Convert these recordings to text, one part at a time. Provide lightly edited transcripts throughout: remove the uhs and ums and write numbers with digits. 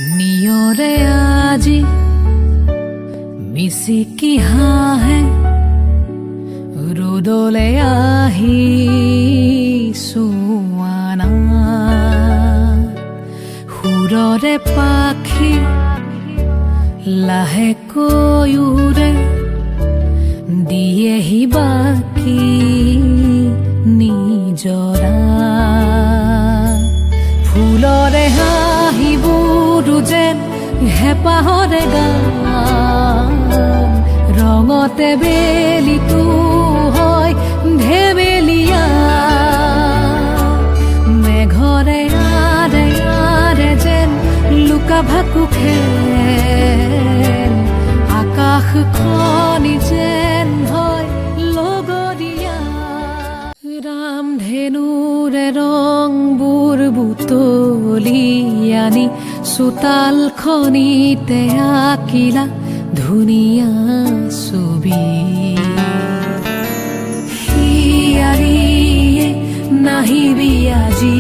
নিয়ৰে আজি মিচিকি হাঁহে ৰ'দলে আহি চোৱানা সুৰৰে পাখি লাহেকৈ উৰে দিয়েহি বাকি নিজৰা ফুলৰে হাঁহিবোৰ যেন হেঁপাহৰে গান ৰঙতে বেলিটো হয় ধেমেলীয়া মেঘৰে আৰে আৰে যেন লুকা ভাকু খেল আকাশখনি যেন হয় লগৰীয়া ৰামধেনুৰে ৰংবোৰ বুটলি আনি চোতালখনিতে আঁকিলা ধুনীয়া ছবি হিয়াৰিয়ে নাহিবি আজি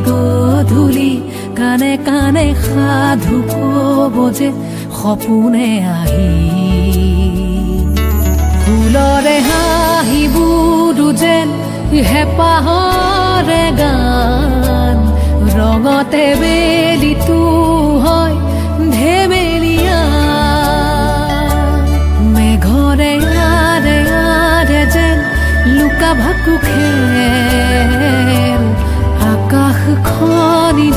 গধূলি কানে কানে সাধু ক'ব যে সপোনে আহি ফুলৰে হাঁহিবোৰ যেন হেঁপাহৰে গান ৰঙতে বেলিটো হয় ধেমেলীয়া মেঘৰে আৰে আৰে যেন লুকা ভাকু খেল আকাশখনি